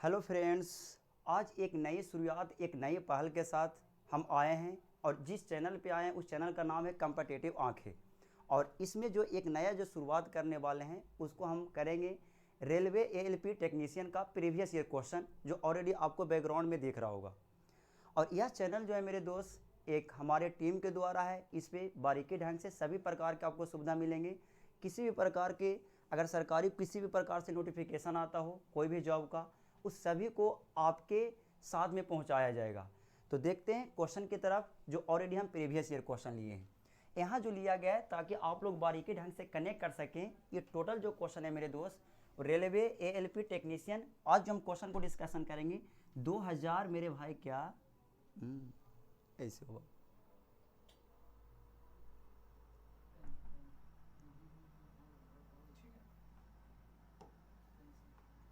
Hello friends, आज एक नई शुरुआत एक नई पहल के साथ हम आए हैं और जिस चैनल पे आए हैं उस चैनल का नाम है कॉम्पिटिटिव आंखें। और इसमें जो एक नया जो शुरुआत करने वाले हैं उसको हम करेंगे रेलवे एएलपी टेक्नीशियन का प्रीवियस ईयर क्वेश्चन, जो ऑलरेडी आपको बैकग्राउंड में दिख रहा होगा। और यह चैनल जो है मेरे दोस्त एक हमारे टीम के द्वारा है। इस पर बारीकी ढंग से सभी प्रकार के आपको सुविधा मिलेंगे। किसी भी प्रकार के अगर सरकारी किसी भी प्रकार से नोटिफिकेशन आता हो कोई भी जॉब का, उस सभी को आपके साथ में पहुंचाया जाएगा। तो देखते हैं क्वेश्चन की तरफ, जो ऑलरेडी हम प्रीवियस ईयर क्वेश्चन लिए हैं। यहाँ जो लिया गया है ताकि आप लोग बारीकी ढंग से कनेक्ट कर सकें। ये टोटल जो क्वेश्चन है मेरे दोस्त रेलवे एएलपी टेक्नीशियन, आज जो हम क्वेश्चन को डिस्कशन करेंगे 2000 मेरे भाई क्या ऐसे हुआ।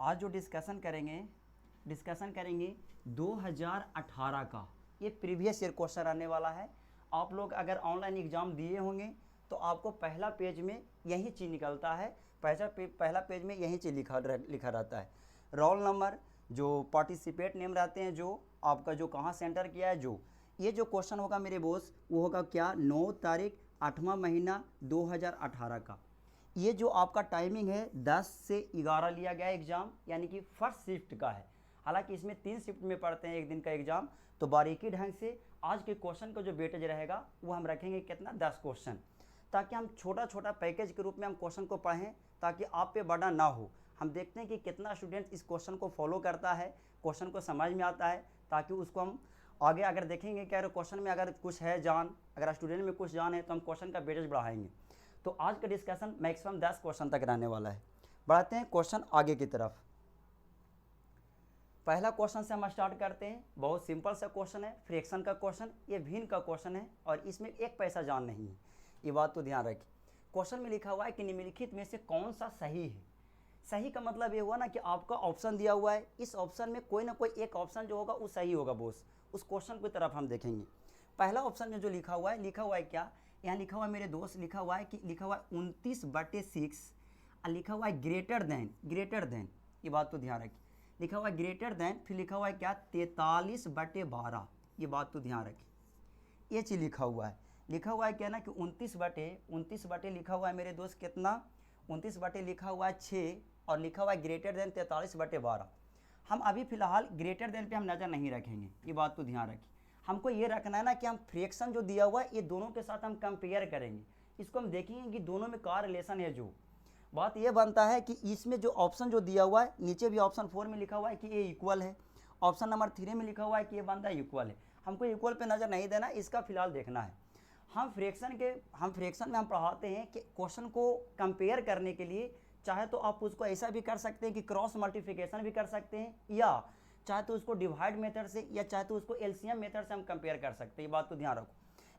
आज जो डिस्कशन करेंगे 2018 का ये प्रीवियस ईयर क्वेश्चन आने वाला है। आप लोग अगर ऑनलाइन एग्ज़ाम दिए होंगे तो आपको पहला पेज में यही चीज़ निकलता है। पहला पेज में यही चीज़ लिखा रहता है। रोल नंबर, जो पार्टिसिपेट नेम रहते हैं, जो आपका जो कहाँ सेंटर किया है, जो ये जो क्वेश्चन होगा मेरे बोस वो होगा क्या 9 तारीख 8वां महीना 2018 का। ये जो आपका टाइमिंग है 10 से 11 लिया गया एग्ज़ाम, यानी कि फर्स्ट शिफ्ट का है। हालांकि इसमें 3 शिफ्ट में पढ़ते हैं एक दिन का एग्ज़ाम। तो बारीकी ढंग से आज के क्वेश्चन का जो वेटेज रहेगा वो हम रखेंगे कितना 10 क्वेश्चन, ताकि हम छोटा छोटा पैकेज के रूप में हम क्वेश्चन को पढ़ें ताकि आप पे बड़ा ना हो। हम देखते हैं कि कितना स्टूडेंट इस क्वेश्चन को फॉलो करता है, क्वेश्चन को समझ में आता है, ताकि उसको हम आगे अगर देखेंगे कि अगर क्वेश्चन में अगर कुछ है जान, अगर स्टूडेंट में कुछ जान है तो हम क्वेश्चन का वेटेज बढ़ाएंगे। तो आज का डिस्कशन मैक्सिमम 10 क्वेश्चन तक रहने वाला है। बढ़ाते हैं क्वेश्चन आगे की तरफ। पहला क्वेश्चन से हम स्टार्ट करते हैं। बहुत सिंपल सा क्वेश्चन है, फ्रैक्शन का क्वेश्चन, ये भिन्न का क्वेश्चन है और इसमें एक पैसा जान नहीं है, ये बात तो ध्यान रखें। क्वेश्चन में लिखा हुआ है कि निम्नलिखित में से कौन सा सही है। सही का मतलब ये हुआ ना कि आपका ऑप्शन दिया हुआ है, इस ऑप्शन में कोई ना कोई एक ऑप्शन जो होगा वो सही होगा बोस। उस क्वेश्चन की तरफ हम देखेंगे। पहला ऑप्शन में जो लिखा हुआ है क्या, यहाँ लिखा हुआ है मेरे दोस्त, लिखा हुआ है 29/6 और लिखा हुआ है ग्रेटर देन, ये बात तो ध्यान रखिए। लिखा हुआ है ग्रेटर देन, फिर लिखा हुआ है क्या 43/12, ये बात तो ध्यान रखिए। ये चीज़ लिखा हुआ है क्या ना कि 29 लिखा हुआ है मेरे दोस्त कितना 29 लिखा हुआ है 6 और लिखा हुआ है ग्रेटर देन 43/12। हम अभी फिलहाल ग्रेटर देन पे हम नज़र नहीं रखेंगे, ये बात तो ध्यान रखिए। हमको ये रखना है ना कि हम फ्रैक्शन जो दिया हुआ है ये दोनों के साथ हम कंपेयर करेंगे, इसको हम देखेंगे कि दोनों में का रिलेशन है। जो बात ये बनता है कि इसमें जो ऑप्शन जो दिया हुआ है, नीचे भी ऑप्शन 4 में लिखा हुआ है कि ये इक्वल है, ऑप्शन नंबर 3 में लिखा हुआ है कि ये बनता है इक्वल है। हमको इक्वल पे नज़र नहीं देना, इसका फिलहाल देखना है। हम फ्रैक्शन में हम पढ़ाते हैं कि क्वेश्चन को कंपेयर करने के लिए चाहे तो आप उसको ऐसा भी कर सकते हैं कि क्रॉस मल्टीप्लिकेशन भी कर सकते हैं, या चाहे तो उसको डिवाइड मेथड से, या चाहे तो उसको एलसीएम मेथड से हम कंपेयर कर सकते हैं, ये बात तो ध्यान रखो।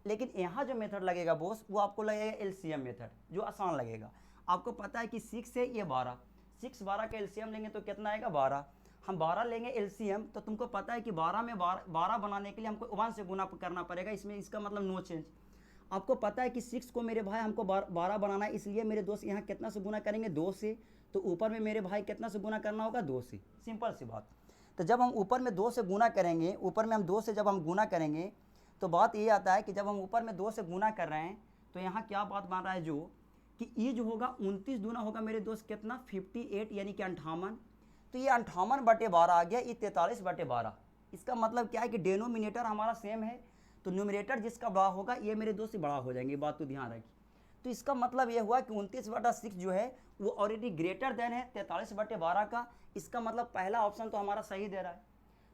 लेकिन यहाँ जो मेथड लगेगा बोस वो आपको लगेगा एलसीएम मेथड, जो आसान लगेगा। आपको पता है कि 6 है ये 12, 6 12 का एलसीएम लेंगे तो कितना आएगा 12। हम 12 लेंगे एलसीएम, तो तुमको पता है कि 12 में 12 बनाने के लिए हमको 1 से गुना करना पड़ेगा, इसमें इसका मतलब नो चेंज। आपको पता है कि 6 को मेरे भाई हमको 12 बनाना है, इसलिए मेरे दोस्त यहाँ कितना से गुना करेंगे 2 से, तो ऊपर में मेरे भाई कितना से गुना करना होगा 2 से, सिंपल सी बात। तो जब हम ऊपर में 2 से गुना करेंगे, ऊपर में हम 2 से जब हम गुना करेंगे तो बात ये आता है कि जब हम ऊपर में 2 से गुना कर रहे हैं तो यहाँ क्या बात बन रहा है जो कि ई जो होगा 29 दूना होगा मेरे दोस्त कितना 58, यानी कि 58। तो ये 58/12 आ गया, ये 43/12। इसका मतलब क्या है कि डेनोमिनेटर हमारा सेम है, तो न्यूमरेटर जिसका बड़ा होगा ये मेरे दोस्त बड़ा हो जाएंगे, बात तो ध्यान रखिए। तो इसका मतलब ये हुआ कि 29/6 जो है वो ऑलरेडी ग्रेटर देन है 43/12 का। इसका मतलब पहला ऑप्शन तो हमारा सही दे रहा है।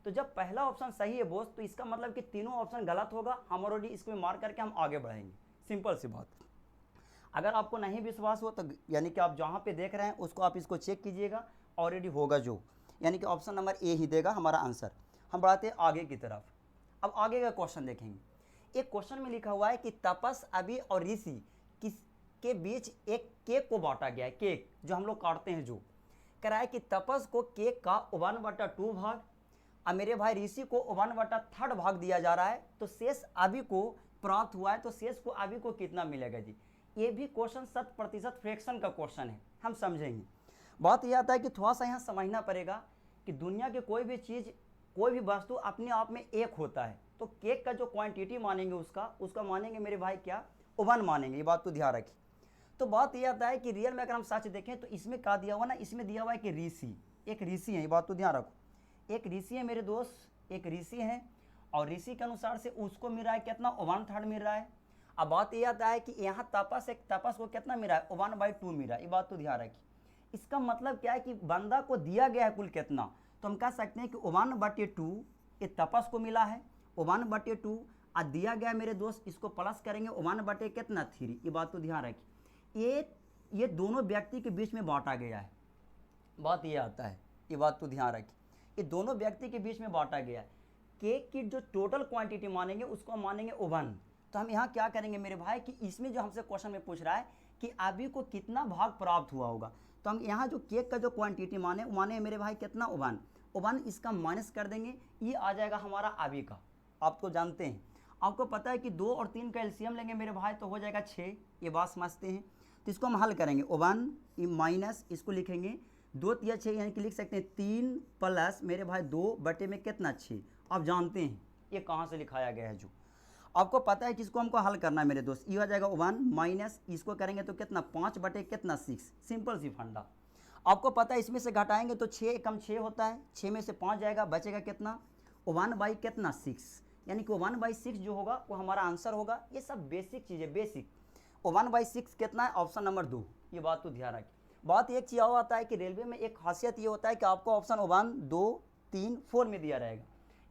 तो जब पहला ऑप्शन सही है बोस, तो इसका मतलब कि तीनों ऑप्शन गलत होगा। हम ऑलरेडी इसको मार्क करके हम आगे बढ़ेंगे, सिंपल सी बात। अगर आपको नहीं विश्वास हो तो यानी कि आप जहाँ पे देख रहे हैं उसको आप इसको चेक कीजिएगा, ऑलरेडी होगा जो, यानी कि ऑप्शन नंबर ए ही देगा हमारा आंसर। हम बढ़ाते हैं आगे की तरफ। अब आगे का क्वेश्चन देखेंगे। एक क्वेश्चन में लिखा हुआ है कि तपस, अभी और ऋषि के बीच एक केक को बांटा गया है। केक जो हम लोग काटते हैं, जो कह रहा है कि तपस को केक का 1/2 भाग और मेरे भाई ऋषि को 1/3 भाग दिया जा रहा है, तो शेष अभी को प्राप्त हुआ है, तो शेष को अभी को कितना मिलेगा जी। ये भी क्वेश्चन 100% फ्रैक्शन का क्वेश्चन है, हम समझेंगे। बात यह आता है कि थोड़ा सा यहाँ समझना पड़ेगा कि दुनिया की कोई भी चीज़, कोई भी वस्तु अपने आप में एक होता है, तो केक का जो क्वांटिटी मानेंगे उसका मानेंगे मेरे भाई क्या, 1 मानेंगे। ये बात तो ध्यान रखिए। तो बात ये आता है कि रियल में अगर हम सच देखें तो इसमें क्या दिया हुआ ना, इसमें दिया हुआ है कि ऋषि, एक ऋषि है। ये बात तो ध्यान रखो, एक ऋषि है मेरे दोस्त, एक ऋषि है, और ऋषि के अनुसार से उसको मिल रहा है कितना, 1/3 मिल रहा है। अब बात ये आता है कि यहाँ तपस को कितना मिल रहा है, 1/2 मिल रहा है। ये बात तो ध्यान रखिए। इसका मतलब क्या है कि बंदा को दिया गया है कुल कितना, तो हम कह सकते हैं कि 1/2 ये तपस को मिला है, 1/2 और दिया गया मेरे दोस्त, इसको प्लस करेंगे 1/3। ये बात तो ध्यान रखिए। ये दोनों व्यक्ति के बीच में बांटा गया है, बात ये आता है। ये बात तो ध्यान रखिए, ये दोनों व्यक्ति के बीच में बांटा गया है। केक की जो टोटल क्वांटिटी मानेंगे उसको मानेंगे 1। तो हम यहाँ क्या करेंगे मेरे भाई कि इसमें जो हमसे क्वेश्चन में पूछ रहा है कि अभी को कितना भाग प्राप्त हुआ होगा, तो हम यहाँ जो केक का जो क्वांटिटी माने मेरे भाई कितना, 1, इसका माइनस कर देंगे, ये आ जाएगा हमारा अभी का। आप तो जानते हैं, आपको पता है कि 2 और 3 का एलसीएम लेंगे मेरे भाई तो हो जाएगा 6। ये बात समझते हैं। तो इसको हम हल करेंगे, 1 माइनस इसको लिखेंगे 2 तिया 6, यानी कि लिख सकते हैं 3 प्लस मेरे भाई 2 बटे में कितना, 6। आप जानते हैं ये कहाँ से लिखाया गया है, जो आपको पता है कि इसको हमको हल करना है मेरे दोस्त। ये हो जाएगा 1 माइनस इसको करेंगे तो कितना, 5 बटे कितना, 6। सिंपल सी फंडा। आपको पता है इसमें से घटाएंगे तो 6 कम 6 होता है, 6 में से 5 जाएगा, बचेगा कितना, 1/6, यानी कि 1/6 जो होगा वो हमारा आंसर होगा। ये सब बेसिक चीज़ें, बेसिक। 1/6 कितना है, ऑप्शन नंबर 2। ये बात तो ध्यान रखिए। बात एक चीज़ और आता है कि रेलवे में एक खासियत ये होता है कि आपको ऑप्शन 1, 2, 3, 4 में दिया रहेगा।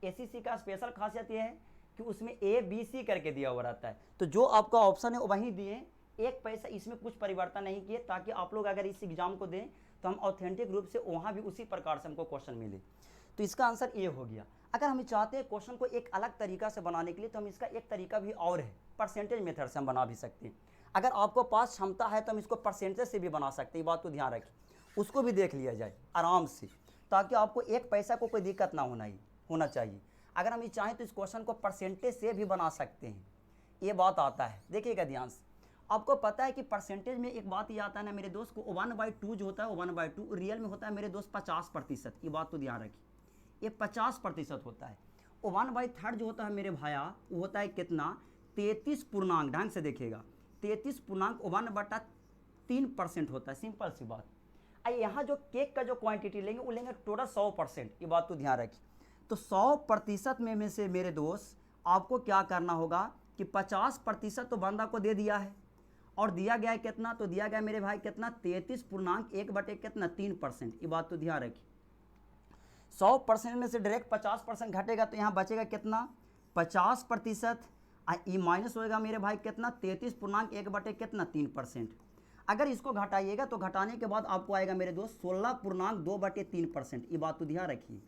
एसीसी का स्पेशल खासियत ये है कि उसमें ABC करके दिया हुआ रहता है, तो जो आपका ऑप्शन है वो वहीं दिए, एक पैसा इसमें कुछ परिवर्तन नहीं किए, ताकि आप लोग अगर इस एग्जाम को दें तो हम ऑथेंटिक रूप से वहाँ भी उसी प्रकार से हमको क्वेश्चन मिले। तो इसका आंसर ये हो गया। अगर हम चाहते हैं क्वेश्चन को एक अलग तरीका से बनाने के लिए तो हम इसका एक तरीका भी और है, परसेंटेज मेथड से हम बना भी सकते हैं। अगर आपको पास क्षमता है तो हम इसको परसेंटेज से भी बना सकते हैं। ये बात तो ध्यान रखिए, उसको भी देख लिया जाए आराम से, ताकि आपको एक पैसा को कोई दिक्कत ना होना चाहिए। अगर हम ये चाहें तो इस क्वेश्चन को परसेंटेज से भी बना सकते हैं। ये बात आता है, देखिएगा ध्यान से। आपको पता है कि परसेंटेज में एक बात ये आता है ना मेरे दोस्त को, 1/2 जो होता है 1/2 रियल में होता है मेरे दोस्त 50%। ये बात तो ध्यान रखिए, ये 50% होता है। 1/3 जो होता है मेरे भाया वो होता है कितना, 33 पूर्णांक, ढंग से देखिएगा 33 पूर्णांक 1/3% होता है। सिंपल सी बात। यहाँ जो केक का जो क्वांटिटी लेंगे वो लेंगे टोटल 100%। ये बात तो ध्यान रखिए। तो 100% में से मेरे दोस्त आपको क्या करना होगा कि 50% तो बंदा को दे दिया है, और दिया गया है कितना, तो दिया गया मेरे भाई कितना, 33 पूर्णांक 1/3%। ये बात तो ध्यान रखिए। 100% में से डायरेक्ट 50% घटेगा तो यहाँ बचेगा कितना, 50%, ये माइनस होएगा मेरे भाई कितना, 33 पूर्णांक 1/3%। अगर इसको घटाइएगा तो घटाने के बाद आपको आएगा मेरे दोस्त 16 पूर्णांक 2/3%। ये बात तो ध्यान रखिए,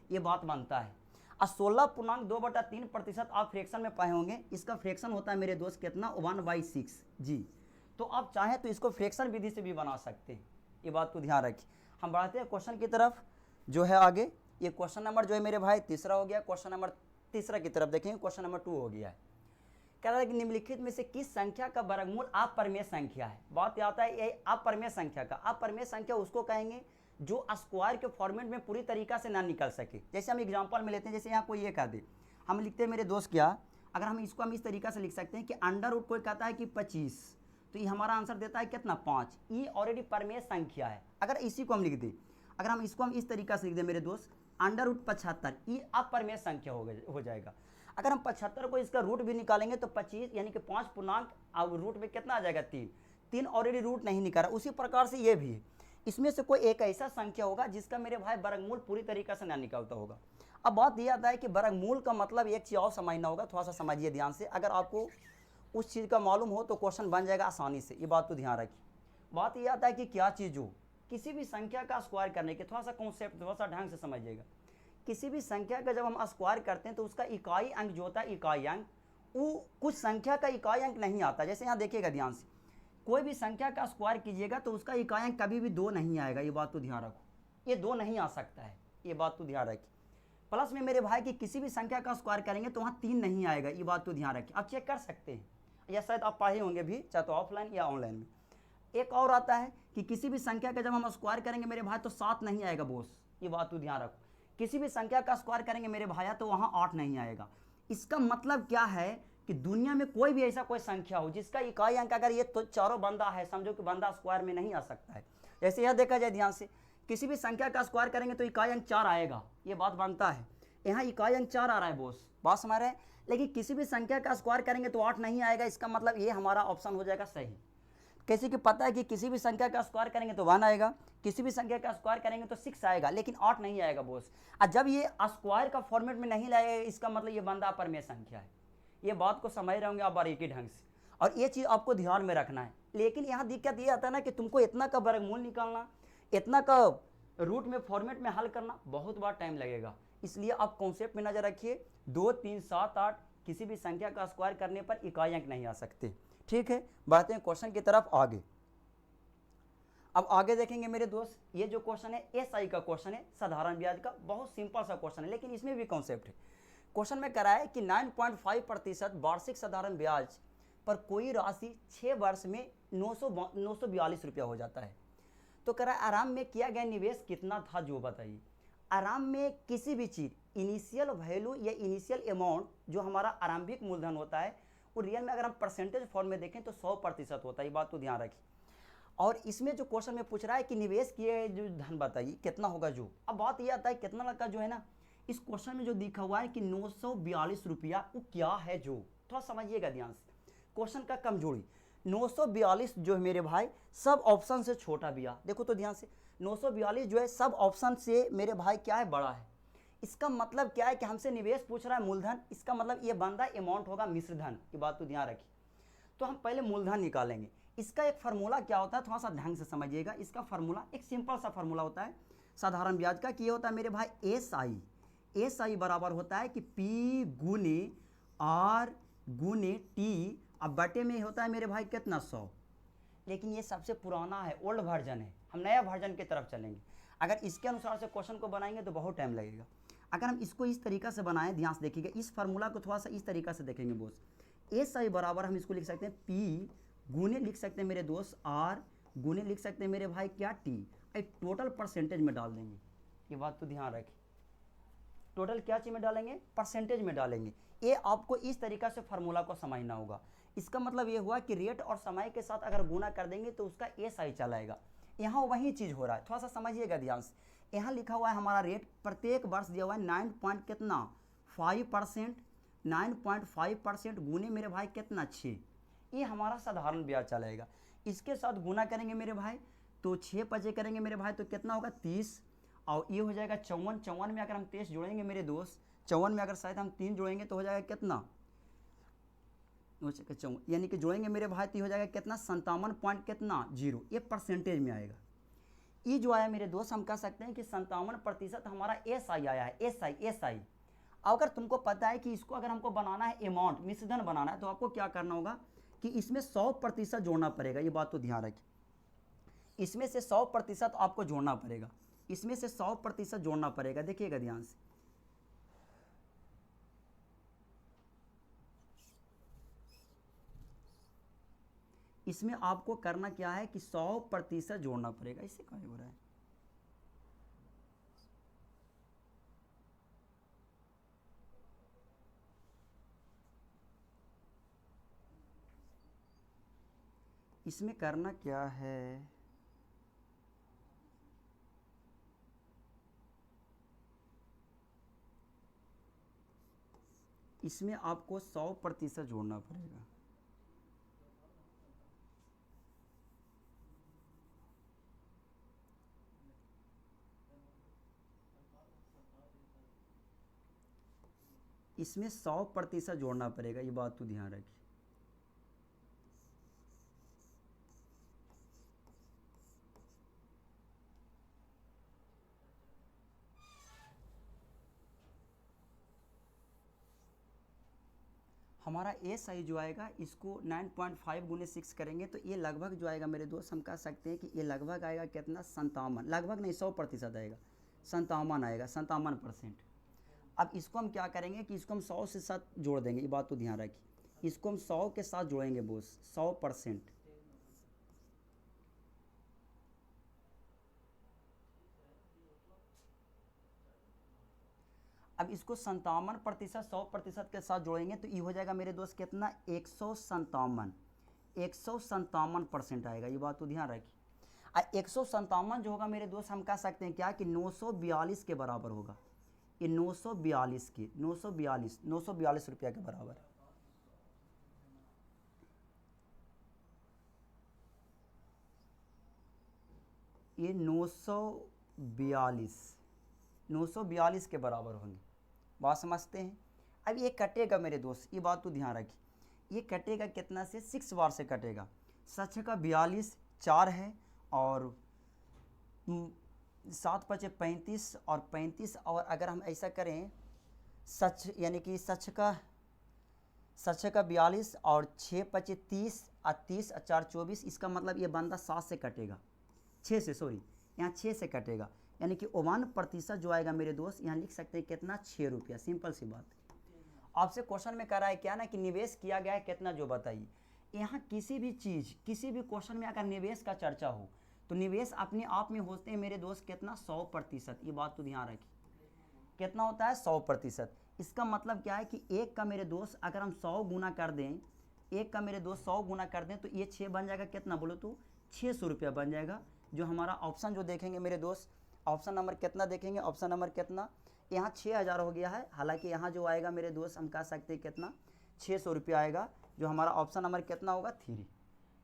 ये बात बनता है। और 16 पूर्णांक 2/3% आप फ्रैक्शन में पाए होंगे, इसका फ्रैक्शन होता है मेरे दोस्त कितना, 1/6 जी। तो आप चाहें तो इसको फ्रैक्शन विधि से भी बना सकते हैं। ये बात तो ध्यान रखिए। हम बढ़ते हैं क्वेश्चन की तरफ जो है आगे। ये क्वेश्चन नंबर जो है मेरे भाई तीसरा हो गया। क्वेश्चन नंबर तीसरा की तरफ देखेंगे, क्वेश्चन नंबर 2 हो गया है। कह रहा है कि निम्नलिखित में से किस संख्या का वर्गमूल अपरिमेय संख्या है। बात आता है ये अपरिमेय संख्या का। अपरिमेय संख्या उसको कहेंगे जो स्क्वायर के फॉर्मेट में पूरी तरीका से ना निकल सके। जैसे हम एग्जांपल में लेते हैं, जैसे यहाँ कोई ये कह दे, हम लिखते हैं मेरे दोस्त क्या, अगर हम इसको इस तरीका से लिख सकते हैं कि अंडर रूट कोई कहता है कि 25, तो ये हमारा आंसर देता है कितना, 5। ये ऑलरेडी परिमेय संख्या है। अगर इसी को हम लिख दें, अगर हम इसको इस तरीका से लिख दें मेरे दोस्त, अंडर रूट 75, ये अपरिमेय संख्या हो जाएगा। अगर हम 75 को इसका रूट भी निकालेंगे तो 25 यानी कि 5 पूर्णांक, अब रूट में कितना आ जाएगा, 3 ऑलरेडी रूट नहीं निकाला। उसी प्रकार से ये भी है, इसमें से कोई एक ऐसा संख्या होगा जिसका मेरे भाई वर्गमूल पूरी तरीके से ना निकलता होगा। अब बात यह आता है कि वर्गमूल का मतलब एक चीज़ और समझना होगा, थोड़ा सा समझिए ध्यान से। अगर आपको उस चीज़ का मालूम हो तो क्वेश्चन बन जाएगा आसानी से। ये बात तो ध्यान रखिए। बात यह आता है कि क्या चीज़ हो, किसी भी संख्या का स्क्वायर करने के, थोड़ा सा कॉन्सेप्ट थोड़ा सा ढंग से समझिएगा। किसी भी संख्या का जब हम स्क्वायर करते हैं तो उसका इकाई अंक जो होता है, इकाई अंक, वो कुछ संख्या का इकाई अंक नहीं आता। जैसे यहाँ देखिएगा ध्यान से, कोई भी संख्या का स्क्वायर कीजिएगा तो उसका इकाई अंक कभी भी 2 नहीं आएगा। ये बात तो ध्यान रखो, ये 2 नहीं आ सकता है। ये बात तो ध्यान रखिए। प्लस में मेरे भाई की किसी भी संख्या का स्क्वायर करेंगे तो वहाँ 3 नहीं आएगा। ये बात तो ध्यान रखिए, आप चेक कर सकते हैं, या शायद आप पढ़े होंगे भी, चाहे तो ऑफलाइन या ऑनलाइन में। एक और आता है कि किसी भी संख्या का जब हम स्क्वायर करेंगे मेरे भाई तो 7 नहीं आएगा बॉस। ये बात तो ध्यान रखो। किसी भी संख्या का स्क्वायर करेंगे मेरे भाया तो वहाँ 8 नहीं आएगा। इसका मतलब क्या है कि दुनिया में कोई भी ऐसा कोई संख्या हो जिसका इकाई अंक अगर ये तो चारों बंदा है, समझो कि बंदा स्क्वायर में नहीं आ सकता है। जैसे यह देखा जाए ध्यान से, किसी भी संख्या का स्क्वायर करेंगे तो इकाई अंक 4 आएगा, ये बात बनता है। यहाँ इकाई अंक 4 आ रहा है बोस, बात समझ रहे हैं। लेकिन किसी भी संख्या का स्क्वायर करेंगे तो 8 नहीं आएगा, इसका मतलब ये हमारा ऑप्शन हो जाएगा सही। किसी की पता है कि किसी भी संख्या का स्क्वायर करेंगे तो 1 आएगा, किसी भी संख्या का स्क्वायर करेंगे तो 6 आएगा, लेकिन 8 नहीं आएगा बोस। और जब ये स्क्वायर का फॉर्मेट में नहीं लाएगा इसका मतलब ये बंदा अपरमेय संख्या है। ये बात को समझ रहे होंगे आप बारीकी ढंग से, और ये चीज़ आपको ध्यान में रखना है। लेकिन यहाँ दिक्कत ये आता है ना कि तुमको इतना का वर्गमूल निकालना, इतना का रूट में फॉर्मेट में हल करना बहुत बार टाइम लगेगा। इसलिए आप कॉन्सेप्ट में नजर रखिए, 2, 3, 7, 8 किसी भी संख्या का स्क्वायर करने पर इकाई अंक नहीं आ सकते। ठीक है, बढ़ते हैं क्वेश्चन की तरफ आगे। अब आगे देखेंगे मेरे दोस्त, ये जो क्वेश्चन है एसआई का क्वेश्चन है, साधारण ब्याज का, बहुत सिंपल सा क्वेश्चन है, लेकिन इसमें भी कॉन्सेप्ट है। क्वेश्चन में करा है कि 9.5% वार्षिक साधारण ब्याज पर कोई राशि 6 वर्ष में 942 रुपया हो जाता है। तो करा आराम में किया गया निवेश कितना था, जो बताइए। आराम में किसी भी चीज़ इनिशियल वैल्यू या इनिशियल अमाउंट जो हमारा आरंभिक मूलधन होता है वो रियल में अगर हम परसेंटेज फॉर्म में देखें तो 100% होता है, ये बात तो ध्यान रखिए। और इसमें जो क्वेश्चन में पूछ रहा है कि निवेश किए जो धन बताइए कितना होगा जो। अब बात ये आता है कितना लगा जो है ना, इस क्वेश्चन में जो दिखा हुआ है कि 942 रुपया वो क्या है जो, थोड़ा समझिएगा ध्यान से। क्वेश्चन का कमजोरी 942 जो है मेरे भाई सब ऑप्शन से छोटा भी आ, देखो तो ध्यान से 942 जो है सब ऑप्शन से मेरे भाई क्या है, बड़ा है। इसका मतलब क्या है कि हमसे निवेश पूछ रहा है मूलधन, इसका मतलब ये बंदा अमाउंट होगा मिश्रधन, की बात तो ध्यान रखिए। तो हम पहले मूलधन निकालेंगे। इसका एक फार्मूला क्या होता है थोड़ा सा ढंग से समझिएगा। इसका फार्मूला एक सिंपल सा फार्मूला होता है साधारण ब्याज का, कि ये होता है मेरे भाई एस आई बराबर होता है कि पी गुने आर गुने टी, अब बटे में होता है मेरे भाई कितना 100। लेकिन ये सबसे पुराना है, ओल्ड वर्जन है, हम नया वर्जन की तरफ चलेंगे। अगर इसके अनुसार से क्वेश्चन को बनाएंगे तो बहुत टाइम लगेगा। अगर हम इसको इस तरीका से बनाएं, ध्यान से देखिएगा, इस फार्मूला को थोड़ा सा इस तरीका से देखेंगे बोस। एस आई बराबर हम इसको लिख सकते हैं पी गुने लिख सकते हैं मेरे दोस्त आर गुने लिख सकते हैं मेरे भाई क्या टी, टोटल परसेंटेज में डाल देंगे, ये बात तो ध्यान रखें। टोटल क्या चीज़ में डालेंगे, परसेंटेज में डालेंगे। ये आपको इस तरीका से फार्मूला को समझना होगा। इसका मतलब ये हुआ कि रेट और समय के साथ अगर गुना कर देंगे तो उसका एस आई चलाएगा। यहाँ वही चीज़ हो रहा है, थोड़ा सा समझिएगा ध्यान से। यहाँ लिखा हुआ है हमारा रेट प्रत्येक वर्ष दिया हुआ है 9.5%, 9.5% गुने मेरे भाई कितना 6, ये हमारा साधारण ब्याज चलेगा। इसके साथ गुना करेंगे मेरे भाई तो 6 पचे करेंगे मेरे भाई तो कितना होगा 30, और ये हो जाएगा 54। 54 में अगर हम 23 जोड़ेंगे मेरे दोस्त, 54 में अगर शायद हम 3 जोड़ेंगे तो हो जाएगा कितना, यानी कि जोड़ेंगे मेरे भाई तो हो जाएगा कितना 57 पॉइंट कितना 0, ये परसेंटेज में आएगा। ये जो आया मेरे दोस्त हम कह सकते हैं कि 57% हमारा एस आई आया है, एस आई। अगर तुमको पता है कि इसको अगर हमको बनाना है अमाउंट मिश्रधन बनाना है तो आपको क्या करना होगा कि इसमें 100% जोड़ना पड़ेगा, ये बात तो ध्यान रखिए। इसमें से 100% आपको जोड़ना पड़ेगा, इसमें से 100% जोड़ना पड़ेगा, देखिएगा ध्यान से। इसमें आपको करना क्या है कि 100% जोड़ना पड़ेगा। इससे क्या हो रहा है, इसमें करना क्या है, इसमें आपको 100% जोड़ना पड़ेगा। इसमें 100% जोड़ना पड़ेगा, ये बात तो ध्यान रखिए। हमारा एस आई जो आएगा इसको 9.5 गुने 6 करेंगे तो ये लगभग जो आएगा मेरे दोस्त हम कह सकते हैं कि ये लगभग आएगा कितना 57, लगभग नहीं 100% आएगा, 57 आएगा, 57%। अब इसको हम क्या करेंगे कि इसको हम 100 से साथ जोड़ देंगे, ये बात तो ध्यान रखिए। इसको हम 100 के साथ जोड़ेंगे बोस, 100%। अब इसको 57% 100% के साथ जोड़ेंगे तो ये हो जाएगा मेरे दोस्त कितना 157% आएगा। ये बात तो ध्यान रखिए। 157 जो होगा मेरे दोस्त हम कह सकते हैं क्या कि 942 के बराबर होगा। ये 942 रुपया के बराबर है। ये 942 के बराबर होंगे। बात समझते हैं। अब ये कटेगा मेरे दोस्त, ये बात तो ध्यान रखिए। ये कटेगा कितना से 6 बार से कटेगा। 7 का 42 4 है और 7 5 35 और 35 और अगर हम ऐसा करें सच यानी कि सच का 42 और 6 5 30 और 30 और 4 24, इसका मतलब ये बंदा 7 से कटेगा 6 से, सॉरी यहाँ 6 से कटेगा, यानी कि 51% जो आएगा मेरे दोस्त यहाँ लिख सकते हैं कितना 6 रुपया। सिंपल सी बात। आपसे क्वेश्चन में कह रहा है क्या ना कि निवेश किया गया है कितना, जो बताइए। यहाँ किसी भी चीज़ किसी भी क्वेश्चन में अगर निवेश का चर्चा हो तो निवेश अपने आप में होते हैं मेरे दोस्त कितना 100%। ये बात तो ध्यान रखिए। कितना होता है 100%। इसका मतलब क्या है कि एक का मेरे दोस्त अगर हम 100 गुना कर दें, एक का मेरे दोस्त 100 गुना कर दें तो ये 6 बन जाएगा कितना बोलो तो 600 रुपया बन जाएगा। जो हमारा ऑप्शन जो देखेंगे मेरे दोस्त, ऑप्शन नंबर कितना देखेंगे, ऑप्शन नंबर कितना, यहाँ 6000 हो गया है। हालांकि यहाँ जो आएगा मेरे दोस्त हम कह सकते हैं कितना 600 रुपया आएगा। जो हमारा ऑप्शन नंबर कितना होगा 3।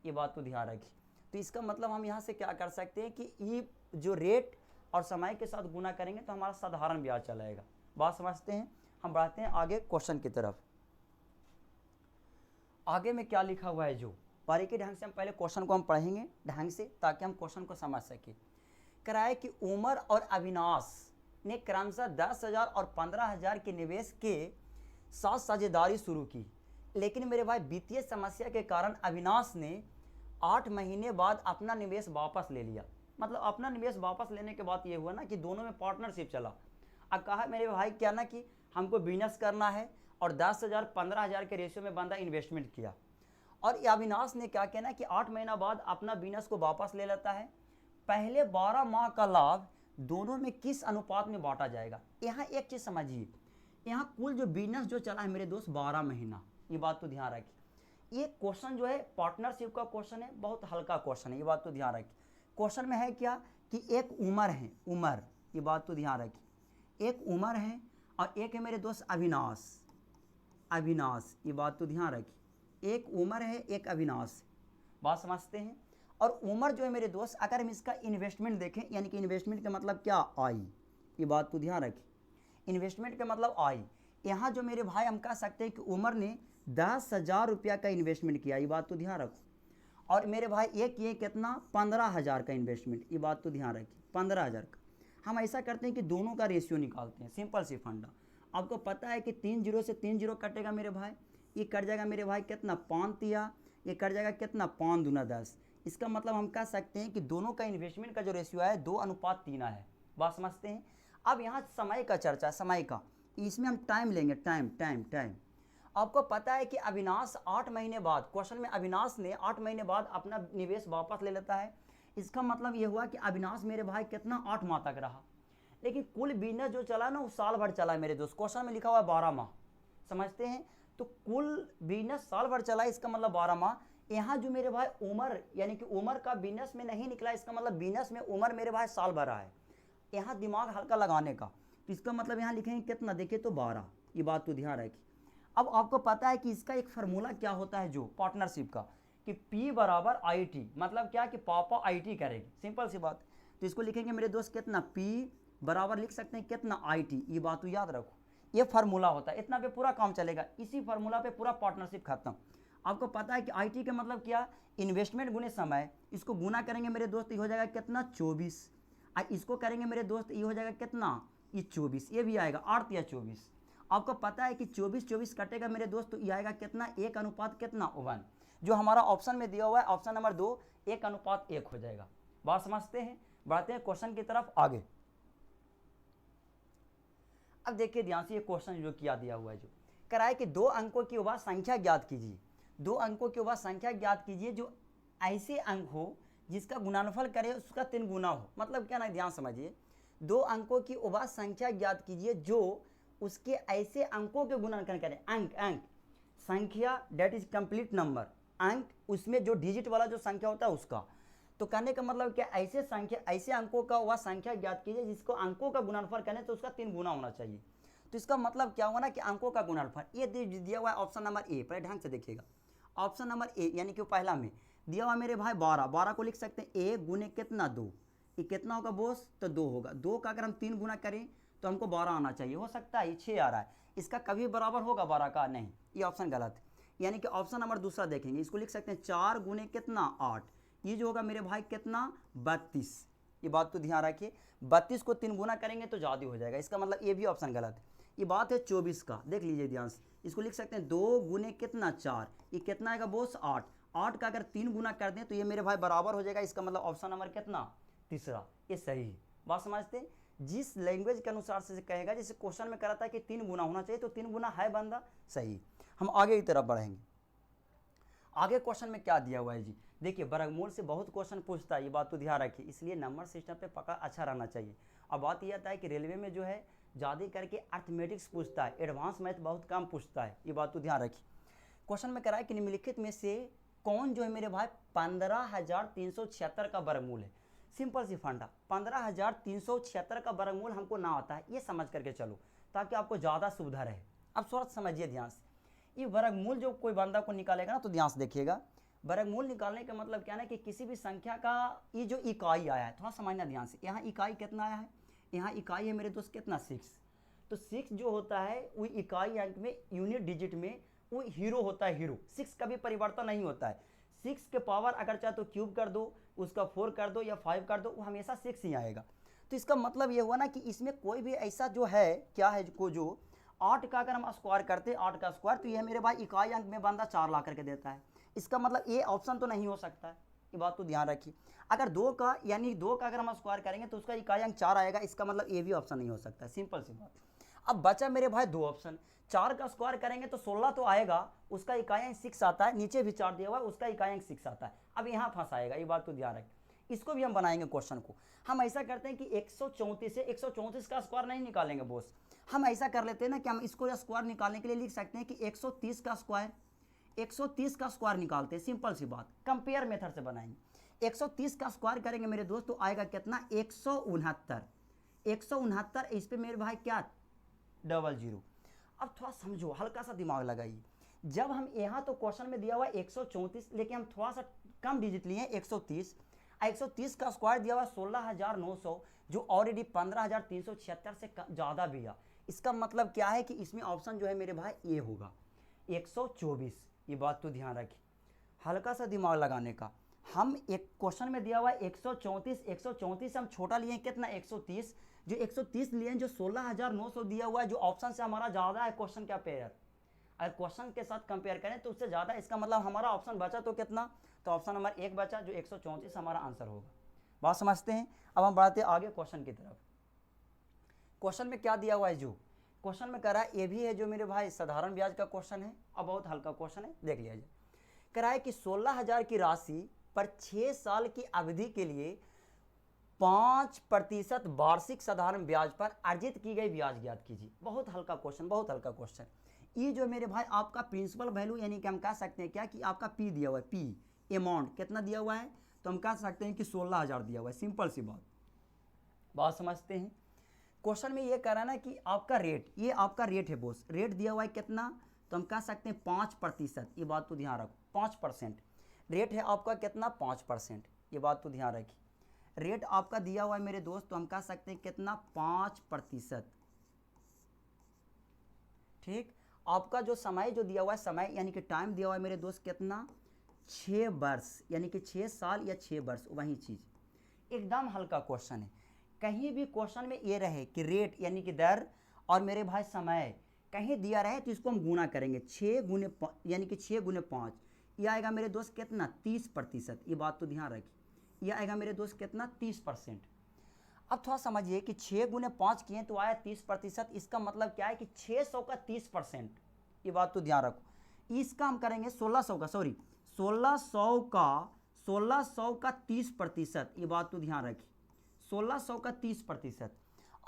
ये बात तो ध्यान रखिए। तो इसका मतलब हम यहाँ से क्या कर सकते हैं कि ये जो रेट और समय के साथ गुना करेंगे तो हमारा साधारण ब्याज चलाएगा। बात समझते हैं। हम बढ़ते हैं आगे क्वेश्चन की तरफ। आगे में क्या लिखा हुआ है, जो बारीकी ढंग से हम पहले क्वेश्चन को हम पढ़ेंगे ढंग से ताकि हम क्वेश्चन को समझ सकें। कराए कि उमर और अविनाश ने क्रमशः 10,000 और 15,000 के निवेश के साथ साझेदारी शुरू की, लेकिन मेरे भाई वित्तीय समस्या के कारण अविनाश ने 8 महीने बाद अपना निवेश वापस ले लिया। मतलब अपना निवेश वापस लेने के बाद ये हुआ ना कि दोनों में पार्टनरशिप चला। अब कहा मेरे भाई क्या ना कि हमको बिजनेस करना है और 10,000 15,000 के रेशियो में बंदा इन्वेस्टमेंट किया, और अविनाश ने क्या किया ना कि 8 महीना बाद अपना बिजनेस को वापस ले लेता है। पहले 12 माह का लाभ दोनों में किस अनुपात में बांटा जाएगा। यहाँ एक चीज़ समझिए, यहाँ कुल जो बिजनेस जो चला है मेरे दोस्त 12 महीना। ये बात तो ध्यान रखिए। ये क्वेश्चन जो है पार्टनरशिप का क्वेश्चन है, बहुत हल्का क्वेश्चन है। ये बात तो ध्यान रखिए। क्वेश्चन में है क्या कि एक उमर है, उमर, ये बात तो ध्यान रखिए। एक उमर है और एक है मेरे दोस्त अविनाश, अविनाश, ये बात तो ध्यान रखिए। एक उमर है एक अविनाश। बात समझते हैं। और उमर जो है मेरे दोस्त अगर हम इसका इन्वेस्टमेंट देखें, यानी कि इन्वेस्टमेंट का मतलब क्या आई, ये बात तो ध्यान रखिए। इन्वेस्टमेंट का मतलब आई। यहाँ जो मेरे भाई हम कह सकते हैं कि उमर ने 10,000 रुपया का इन्वेस्टमेंट किया, ये बात तो ध्यान रखो। और मेरे भाई एक ये कितना 15,000 का इन्वेस्टमेंट, ये बात तो ध्यान रखिए 15,000 का। हम ऐसा करते हैं कि दोनों का रेशियो निकालते हैं। सिंपल सी फंडा। आपको पता है कि 3 0 से 3 0 कटेगा मेरे भाई। ये कट जाएगा मेरे भाई कितना 5 तिया, ये कट जाएगा कितना 5 दूना 10। इसका मतलब हम कह सकते हैं कि दोनों का इन्वेस्टमेंट का जो रेशियो है 2:3 है। बात समझते हैं। अब यहाँ समय का चर्चा है, समय का, इसमें हम टाइम लेंगे, टाइम टाइम टाइम। आपको पता है कि अविनाश 8 महीने बाद, क्वेश्चन में अविनाश ने 8 महीने बाद अपना निवेश वापस ले लेता है। इसका मतलब ये हुआ कि अविनाश मेरे भाई कितना 8 माह तक रहा, लेकिन कुल बिजनेस जो चला ना वो साल भर चला है मेरे दोस्त। क्वेश्चन में लिखा हुआ है 12 माह, समझते हैं। तो कुल बिजनेस साल भर चला है, इसका मतलब 12 माह। यहाँ जो मेरे भाई उमर, यानी कि उमर का बिजनेस में नहीं निकला, इसका मतलब बिजनेस में उमर मेरे भाई साल भर है। यहाँ दिमाग हल्का लगाने का, तो इसका मतलब यहाँ लिखेंगे कितना, देखिए तो 12। ये बात तो ध्यान रखिए। अब आपको पता है कि इसका एक फार्मूला क्या होता है जो पार्टनरशिप का, कि P बराबर IT, मतलब क्या कि पापा IT करेंगे। सिंपल सी बात। तो इसको लिखेंगे मेरे दोस्त कितना, P बराबर लिख सकते हैं कितना IT। ये बात तो याद रखो, ये फार्मूला होता है, इतना पे पूरा काम चलेगा। इसी फार्मूला पे पूरा पार्टनरशिप खत्म। आपको पता है कि IT का मतलब क्या, इन्वेस्टमेंट गुने समय। इसको गुना करेंगे मेरे दोस्त, ये हो जाएगा कितना 24। इसको करेंगे मेरे दोस्त, ये हो जाएगा कितना, ये 24। ये भी आएगा 8 या 24। आपको पता है कि 24 कटेगा मेरे दोस्त, तो ये आएगा कितना 1 कितना 1। जो हमारा ऑप्शन में दिया हुआ है ऑप्शन नंबर 2, 1:1 हो जाएगा। बात समझते हैं। बढ़ते हैं क्वेश्चन की तरफ आगे। अब देखिए ध्यान से, ये क्वेश्चन जो किया दिया हुआ है, जो कराए कि 2 अंकों की उभा संख्या ज्ञात कीजिए। 2 अंकों की उभा संख्या ज्ञात कीजिए जो ऐसे अंक हो जिसका गुणनफल करे उसका 3 गुना हो। मतलब क्या ना, ध्यान समझिए। 2 अंकों की उभा संख्या ज्ञात कीजिए जो उसके ऐसे अंकों के गुणनखंड करें। अंक अंक संख्या डेट इज कंप्लीट नंबर, अंक उसमें जो डिजिट वाला जो संख्या होता है उसका। तो कहने का मतलब क्या, ऐसे संख्या ऐसे अंकों का वह संख्या ज्ञात कीजिए जिसको अंकों का गुणनफल करें तो उसका 3 गुना होना चाहिए। तो इसका मतलब क्या हुआ ना कि अंकों का गुणनफल। ये दिया हुआ है ऑप्शन नंबर ए, पहले ढंग से देखिएगा। ऑप्शन नंबर ए यानी कि पहला में दिया हुआ मेरे भाई 12, 12 को लिख सकते हैं ए गुने कितना 2, ये कितना होगा बोस, तो 2 होगा। 2 का अगर हम 3 गुना करें तो हमको 12 आना चाहिए, हो सकता है ये 6 आ रहा है, इसका कभी बराबर होगा 12 का, नहीं, ये ऑप्शन गलत है। यानी कि ऑप्शन नंबर दूसरा देखेंगे, इसको लिख सकते हैं 4 गुने कितना 8, ये जो होगा मेरे भाई कितना 32। ये बात तो ध्यान रखिए, 32 को 3 गुना करेंगे तो ज़्यादा हो जाएगा, इसका मतलब ये भी ऑप्शन गलत है। ये बात है 24 का, देख लीजिए ध्यान से, इसको लिख सकते हैं 2 गुने कितना 4, ये कितना आएगा बोस 8, 8 का अगर 3 गुना कर दें तो ये मेरे भाई बराबर हो जाएगा, इसका मतलब ऑप्शन नंबर कितना तीसरा, ये सही है। बात समझते हैं, जिस लैंग्वेज के अनुसार से कहेगा, जैसे क्वेश्चन में करा था कि 3 गुना होना चाहिए तो 3 गुना है बंदा, सही। हम आगे की तरफ बढ़ेंगे। आगे क्वेश्चन में क्या दिया हुआ है जी, देखिए वर्गमूल से बहुत क्वेश्चन पूछता है, ये बात तो ध्यान रखिए, इसलिए नंबर सिस्टम पे पकड़ अच्छा रहना चाहिए। अब बात यह आता है कि रेलवे में जो है ज़्यादा करके अर्थमेटिक्स पूछता है, एडवांस मैथ बहुत कम पूछता है, ये बात तो ध्यान रखिए। क्वेश्चन में करा है कि निम्नलिखित में से कौन जो है मेरे भाई 15,376 का वर्गमूल है। सिंपल सी फंडा, 15,376 का वर्गमूल हमको ना आता है, ये समझ करके चलो ताकि आपको ज़्यादा सुविधा रहे। अब थोड़ा समझिए ध्यान से, ये वर्गमूल जो कोई बंदा को निकालेगा ना तो ध्यान से देखिएगा, वर्गमूल निकालने का मतलब क्या है कि किसी भी संख्या का ये जो इकाई आया है, थोड़ा समझना ध्यान से, यहाँ इकाई कितना आया है, यहाँ इकाई है मेरे दोस्त कितना 6, तो 6 जो होता है वो इकाई अंक में यूनिट डिजिट में वो हीरो होता है, हीरो 6 का भी परिवर्तन नहीं होता है। 6 के पावर अगर चाहे तो क्यूब कर दो, उसका 4 कर दो या 5 कर दो, वो हमेशा 6 ही आएगा। तो इसका मतलब ये हुआ ना कि इसमें कोई भी ऐसा जो है क्या है को जो 8 का अगर हम स्क्वायर करते हैं 8 का स्क्वायर, तो ये मेरे भाई इकाई अंक में बंदा 4 ला करके देता है, इसका मतलब ये ऑप्शन तो नहीं हो सकता है, ये बात तो ध्यान रखिए। अगर 2 का यानी 2 का अगर हम स्क्वायर करेंगे तो उसका इकाई अंक 4 आएगा, इसका मतलब ये भी ऑप्शन नहीं हो सकता है, सिंपल सी बात। अब बचा मेरे भाई 2 ऑप्शन, 4 का स्क्वायर करेंगे तो 16 तो आएगा, उसका इकाई अंक 6 आता है, नीचे भी 4 दिया हुआ है, उसका इकाई अंक 6 आता है। अब यहाँ फंसाएगा, ये बात तो ध्यान रखें, इसको भी हम बनाएंगे क्वेश्चन को। हम ऐसा करते हैं कि 134 से 134 का स्क्वायर नहीं निकालेंगे बोस, हम ऐसा कर लेते हैं ना कि हम इसको स्क्वायर निकालने के लिए लिख सकते हैं कि 130 का स्क्वायर, 130 का स्क्वायर निकालते हैं, सिंपल सी बात, कंपेयर मेथड से बनाएंगे। 130 का स्क्वायर करेंगे मेरे दोस्त तो आएगा कितना 169, 169, इस पे मेरे भाई क्या 00। अब थोड़ा समझो, हल्का सा दिमाग लगाइए, जब हम यहाँ तो क्वेश्चन में दिया हुआ 134, लेकिन हम थोड़ा सा कम डिजिट लिए 130, 130 का स्क्वायर दिया हुआ 16,900 जो ऑलरेडी 15,376 से ज़्यादा भी है, इसका मतलब क्या है कि इसमें ऑप्शन जो है मेरे भाई ये होगा 124। ये बात तो ध्यान रखिए, हल्का सा दिमाग लगाने का। हम एक क्वेश्चन में दिया हुआ है 134, 134 हम छोटा लिए कितना 130, जो 130 लिए जो 16,900 दिया हुआ है, जो ऑप्शन से हमारा ज़्यादा है क्वेश्चन का पेयर, अगर क्वेश्चन के साथ कंपेयर करें तो उससे ज़्यादा, इसका मतलब हमारा ऑप्शन बचा तो कितना, तो ऑप्शन नंबर 1 बचा जो 134 हमारा आंसर होगा। बात समझते हैं। अब हम बढ़ते हैं आगे क्वेश्चन की तरफ। क्वेश्चन में क्या दिया हुआ है, जो क्वेश्चन में कह रहा है ये भी है जो मेरे भाई साधारण ब्याज का क्वेश्चन है, अब बहुत हल्का क्वेश्चन है, देख लिया जाए। कह रहा है कि 16,000 की राशि पर 6 साल की अवधि के लिए 5% वार्षिक साधारण ब्याज पर अर्जित की गई ब्याज ज्ञात कीजिए। बहुत हल्का क्वेश्चन, बहुत हल्का क्वेश्चन। ये जो मेरे भाई आपका प्रिंसिपल वैल्यू यानी कि हम कह सकते हैं क्या कि आपका पी दिया हुआ है, पी अमाउंट कितना दिया हुआ है, तो हम कह सकते हैं कि 16,000 दिया हुआ है, सिंपल सी बात समझते हैं। क्वेश्चन में ये कह रहा है ना कि आपका रेट, ये आपका रेट है बोस, रेट दिया हुआ है कितना, तो हम कह सकते हैं 5%, ये बात तो ध्यान रखो, 5% रेट है आपका कितना 5%, ये बात तो ध्यान रखिए। रेट आपका दिया हुआ है मेरे दोस्त, तो हम कह सकते हैं कितना 5%, ठीक। आपका जो समय जो दिया हुआ है, समय यानी कि टाइम दिया हुआ है मेरे दोस्त कितना 6 वर्ष, यानी कि 6 साल या 6 वर्ष, वही चीज़। एकदम हल्का क्वेश्चन है, कहीं भी क्वेश्चन में ये रहे कि रेट यानी कि दर और मेरे भाई समय कहीं दिया रहे तो इसको हम गुना करेंगे, 6 गुने यानी कि 6 गुने 5, ये आएगा मेरे दोस्त कितना 30%, ये बात तो ध्यान रखिए, ये आएगा मेरे दोस्त कितना 30%। अब थोड़ा समझिए कि 6 गुने 5 किए तो आया 30%, इसका मतलब क्या है कि 600 का 30%, ये बात तो ध्यान रखो। इसका हम करेंगे 1600 का, सॉरी 1600 का 30%, ये बात तो ध्यान रखिए, 1600 का 30%।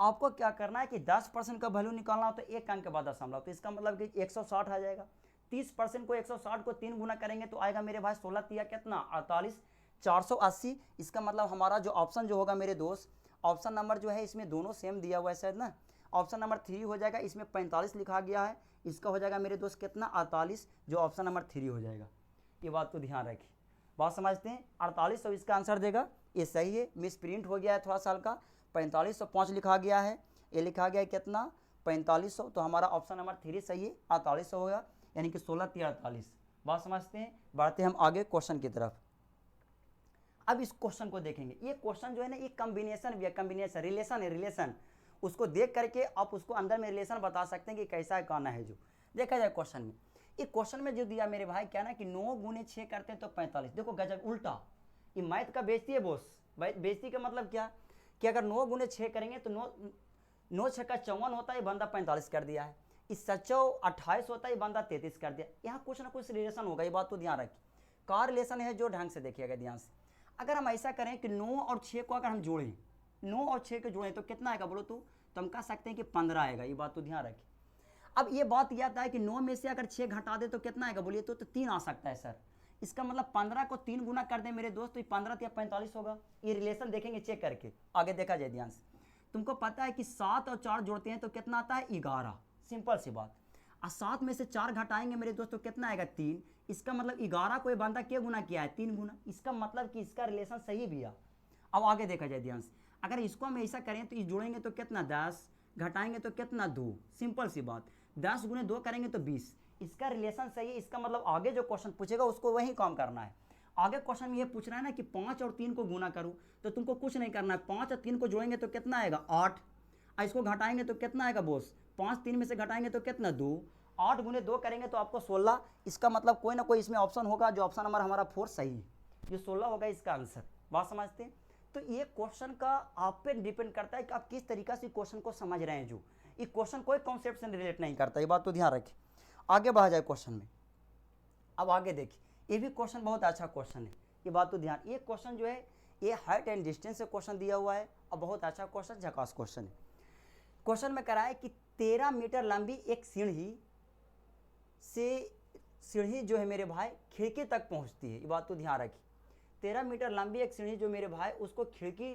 आपको क्या करना है कि 10% का वैल्यू निकालना हो तो एक अंक के बाद दशमलव, तो इसका मतलब कि 160 आ जाएगा। 30% को 160 को 3 गुना करेंगे तो आएगा मेरे भाई 16 तिया कितना 48, 480। इसका मतलब हमारा जो ऑप्शन जो होगा मेरे दोस्त, ऑप्शन नंबर जो है इसमें दोनों सेम दिया हुआ है शायद ना, ऑप्शन नंबर 3 हो जाएगा। इसमें 45 लिखा गया है, इसका हो जाएगा मेरे दोस्त कितना 48, जो ऑप्शन नंबर 3 हो जाएगा। ये बात को ध्यान रखिए, बात समझते हैं। 4800 इसका आंसर देगा, ये सही है। मिस प्रिंट हो गया है थोड़ा साल का, 4505 लिखा गया है, ये लिखा गया है कितना 4500, तो हमारा ऑप्शन नंबर 3 सही है, 4800 होगा, यानी कि 16 तिया 48। बात समझते हैं। बढ़ते हम आगे क्वेश्चन की तरफ। अब इस क्वेश्चन को देखेंगे। ये क्वेश्चन जो है ना, ये कॉम्बिनेशन भी है, कॉम्बिनेशन रिलेशन है, रिलेशन। उसको देख करके आप उसको अंदर में रिलेशन बता सकते हैं कि कैसा है कहना है। जो देखा जाए क्वेश्चन में, ये क्वेश्चन में जो दिया मेरे भाई क्या ना कि 9 गुने 6 करते हैं तो 45। देखो गजब उल्टा, ये मैथ का बेइज्जती है बोस। बेइज्जती का मतलब क्या कि अगर 9 गुने 6 करेंगे तो 9 6 का 54 होता है, ये बंदा 45 कर दिया है। इस 28 होता है, ये बंदा 33 कर दिया। यहाँ कुछ ना कुछ रिलेशन होगा, ये बात तो ध्यान रखिए। का रिलेशन है जो ढंग से देखिएगा ध्यान से। अगर हम ऐसा करें कि 9 और 6 को अगर हम जोड़ें, 9 और 6 को जोड़ें तो कितना आएगा बोलो तो हम कह सकते हैं कि 15 आएगा। ये बात तो ध्यान रखिए। अब ये बात यह आता है कि 9 में से अगर 6 घटा दे तो कितना आएगा बोलिए तो 3 आ सकता है सर। इसका मतलब 15 को 3 गुना कर दें मेरे दोस्त, तो 15 या 45 होगा। ये रिलेशन देखेंगे चेक करके, आगे देखा जाए ध्यान से। तुमको पता है कि 7 और 4 जोड़ते हैं तो कितना आता है 11, सिंपल सी बात। और 7 में से 4 घटाएंगे मेरे दोस्तों कितना आएगा 3। इसका मतलब 11 को ये बंदा क्या गुना किया है 3 गुना। इसका मतलब कि इसका रिलेशन सही भी है। अब आगे देखा जाए ध्यान से, अगर इसको हम ऐसा करें तो इस जोड़ेंगे तो कितना 10, घटाएंगे तो कितना 2, सिंपल सी बात। 10 गुने 2 करेंगे तो 20। इसका रिलेशन सही है। इसका मतलब आगे जो क्वेश्चन पूछेगा उसको वही काम करना है। आगे क्वेश्चन में ये पूछ रहा है ना कि 5 और 3 को गुना करूँ, तो तुमको कुछ नहीं करना है। 5 और 3 को जोड़ेंगे तो कितना आएगा 8, और इसको घटाएंगे तो कितना आएगा बोस 5 3 में से घटाएंगे तो कितना 2, 8 गुने 2 करेंगे तो आपको 16। इसका मतलब कोई ना कोई इसमें ऑप्शन होगा, जो ऑप्शन नंबर हमारा 4 सही है, जो 16 होगा इसका आंसर। बात समझते हैं। तो ये क्वेश्चन का आप पे डिपेंड करता है कि आप किस तरीका से क्वेश्चन को समझ रहे हैं। जो ये क्वेश्चन कोई कॉन्सेप्ट से रिलेट नहीं करता, ये बात तो ध्यान रखिए। आगे बढ़ा जाए क्वेश्चन में। अब आगे देखिए, ये भी क्वेश्चन बहुत अच्छा क्वेश्चन है, ये बात तो ध्यान। ये क्वेश्चन जो है ये हाइट एंड डिस्टेंस से क्वेश्चन दिया हुआ है और बहुत अच्छा क्वेश्चन, झकास क्वेश्चन है। क्वेश्चन में करा है कि 13 मीटर लंबी एक सीढ़ी जो है मेरे भाई खिड़की तक पहुंचती है। ये बात तो ध्यान रखिए। 13 मीटर लंबी एक सीढ़ी जो मेरे भाई उसको खिड़की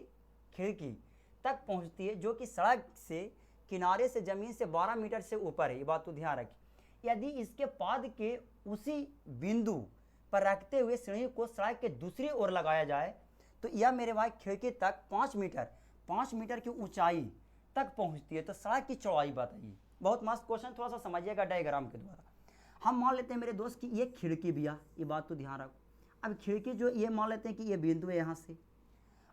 तक पहुंचती है, जो कि सड़क से किनारे से ज़मीन से 12 मीटर से ऊपर है। ये बात तो ध्यान रखिए। यदि इसके पाद के उसी बिंदु पर रखते हुए सीढ़ी को सड़क के दूसरी ओर लगाया जाए तो यह मेरे भाई खिड़की तक 5 मीटर की ऊंचाई तक पहुंचती है। तो सड़क की चौड़ाई बताइए। बहुत मस्त क्वेश्चन, थोड़ा सा समझिएगा डायग्राम के द्वारा। हम मान लेते हैं मेरे दोस्त कि ये खिड़की भी है, ये बात तो ध्यान रखो। अब खिड़की जो ये मान लेते हैं कि ये बिंदु है यहाँ से।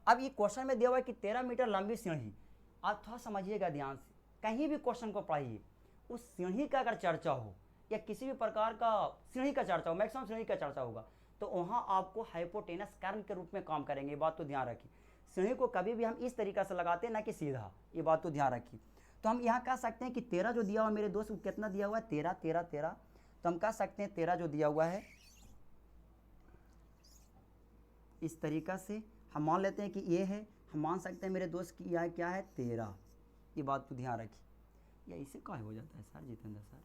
अब ये क्वेश्चन में दिया हुआ है कि 13 मीटर लंबी सीढ़ी। आप थोड़ा समझिएगा ध्यान से, कहीं भी क्वेश्चन को पढ़िए, उस सीढ़ी का अगर चर्चा हो या किसी भी प्रकार का सीढ़ी का चर्चा हो, मैक्सिमम सीढ़ी का चर्चा होगा, तो वहाँ आपको हाइपोटेनस कर्व के रूप में काम करेंगे। ये बात तो ध्यान रखिए। सीढ़ी को कभी भी हम इस तरीका से लगाते हैं ना कि सीधा, ये बात तो ध्यान रखिए। तो हम यहाँ कह सकते हैं कि 13 जो दिया हुआ मेरे दोस्त वो कितना दिया हुआ है 13 13 13। तो हम कह सकते हैं 13 जो दिया हुआ है इस तरीका से हम मान लेते हैं कि ये है। हम मान सकते हैं मेरे दोस्त कि यह क्या है 13। ये बात तो ध्यान रखिए। या इसे क्या हो जाता है सर जितेंद्र सर,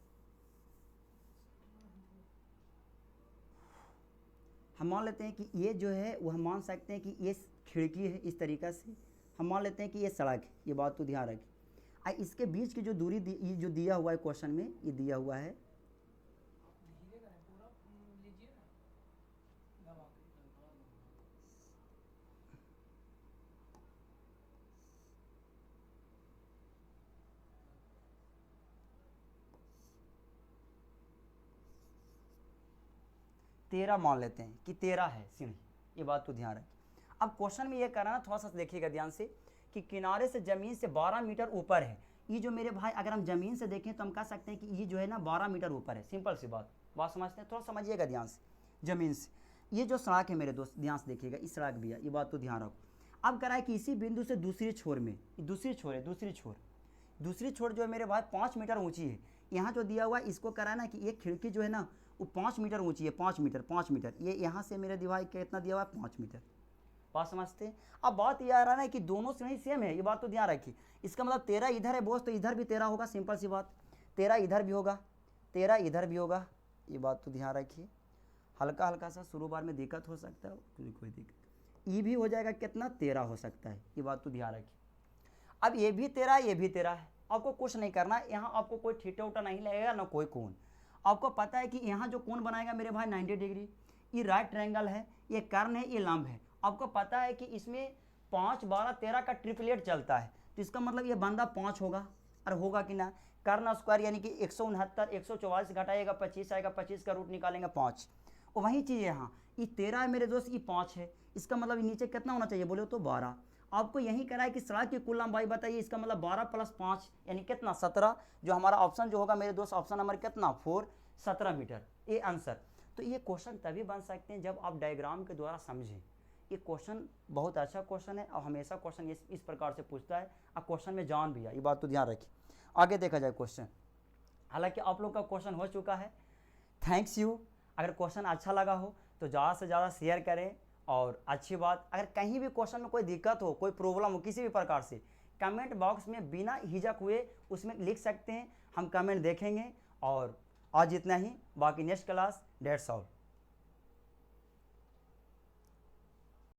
हम मान लेते हैं कि ये जो है वो हम मान सकते हैं कि ये खिड़की है। इस तरीक़ा से हम मान लेते हैं कि ये सड़क है। ये बात तो ध्यान रखें। इसके बीच की जो दूरी ये जो दिया हुआ है क्वेश्चन में, ये दिया हुआ है 13 मान लेते हैं कि 13 है सीढ़ी। ये बात तो ध्यान रखें। अब क्वेश्चन में ये करना थोड़ा सा देखिएगा ध्यान से कि किनारे से ज़मीन से 12 मीटर ऊपर है। ये जो मेरे भाई अगर हम ज़मीन से देखें तो हम कह सकते हैं कि ये जो है ना 12 मीटर ऊपर है। सिंपल सी बात समझते हैं। थोड़ा समझिएगा ध्यान से। ज़मीन से ये जो सड़क है मेरे दोस्त ध्यान से देखिएगा, इस सड़क भी है। ये बात तो ध्यान रखो। अब करा है कि इसी बिंदु से दूसरी छोर में, दूसरी छोर जो है मेरे भाई 5 मीटर ऊँची है। यहाँ जो दिया हुआ है इसको करा है ना कि ये खिड़की जो है ना वो 5 मीटर ऊंची है। 5 मीटर ये यहाँ से मेरे दिवाई कितना दिया हुआ है 5 मीटर। बात समझते हैं। अब बात ये आ रहा है ना कि दोनों से नहीं सेम है, ये बात तो ध्यान रखिए। इसका मतलब 13 इधर है बॉस, तो इधर भी 13 होगा, सिंपल सी बात। 13 इधर भी होगा, 13 इधर भी होगा, ये बात तो ध्यान रखिए। हल्का हल्का सा शुरू बार में दिक्कत हो सकता है, कोई दिक्कत। ई भी हो जाएगा कितना, 13 हो सकता है, ये बात तो ध्यान रखिए। अब ये भी 13 है, ये भी 13 है। आपको कुछ नहीं करना, यहाँ आपको कोई थीटा उटा नहीं लगेगा ना कोई कोण। आपको पता है कि यहाँ जो कोण बनाएगा मेरे भाई 90 डिग्री, ये राइट ट्रायंगल है, ये कर्ण है, ये लंब है। आपको पता है कि इसमें 5, 12, 13 का ट्रिपलेट चलता है, तो इसका मतलब ये बंदा 5 होगा। और होगा कि ना, कर्ण स्क्वायर यानी कि 169, 144 घटाएगा 25 आएगा, 25 का रूट निकालेंगे 5। और वही चीज़ यहाँ, ये 13 है मेरे दोस्त, ये 5 है, इसका मतलब नीचे कितना होना चाहिए बोले तो 12। आपको यही करा है कि सड़क की कुल लंबाई बताइए, इसका मतलब 12 + 5 यानी कितना, 17। जो हमारा ऑप्शन जो होगा मेरे दोस्त, ऑप्शन नंबर कितना 4, 17 मीटर, ये आंसर। तो ये क्वेश्चन तभी बन सकते हैं जब आप डायग्राम के द्वारा समझें। ये क्वेश्चन बहुत अच्छा क्वेश्चन है और हमेशा क्वेश्चन इस प्रकार से पूछता है, और क्वेश्चन में जान भी है, ये बात तो ध्यान रखिए। आगे देखा जाए क्वेश्चन, हालांकि आप लोग का क्वेश्चन हो चुका है। Thanks you. अगर क्वेश्चन अच्छा लगा हो तो ज़्यादा से ज़्यादा शेयर करें। और अच्छी बात, अगर कहीं भी क्वेश्चन में कोई दिक्कत हो, कोई प्रॉब्लम हो किसी भी प्रकार से, कमेंट बॉक्स में बिना हिचक हुए उसमें लिख सकते हैं, हम कमेंट देखेंगे। और आज इतना ही, बाकी नेक्स्ट क्लास, डेट्स ऑल।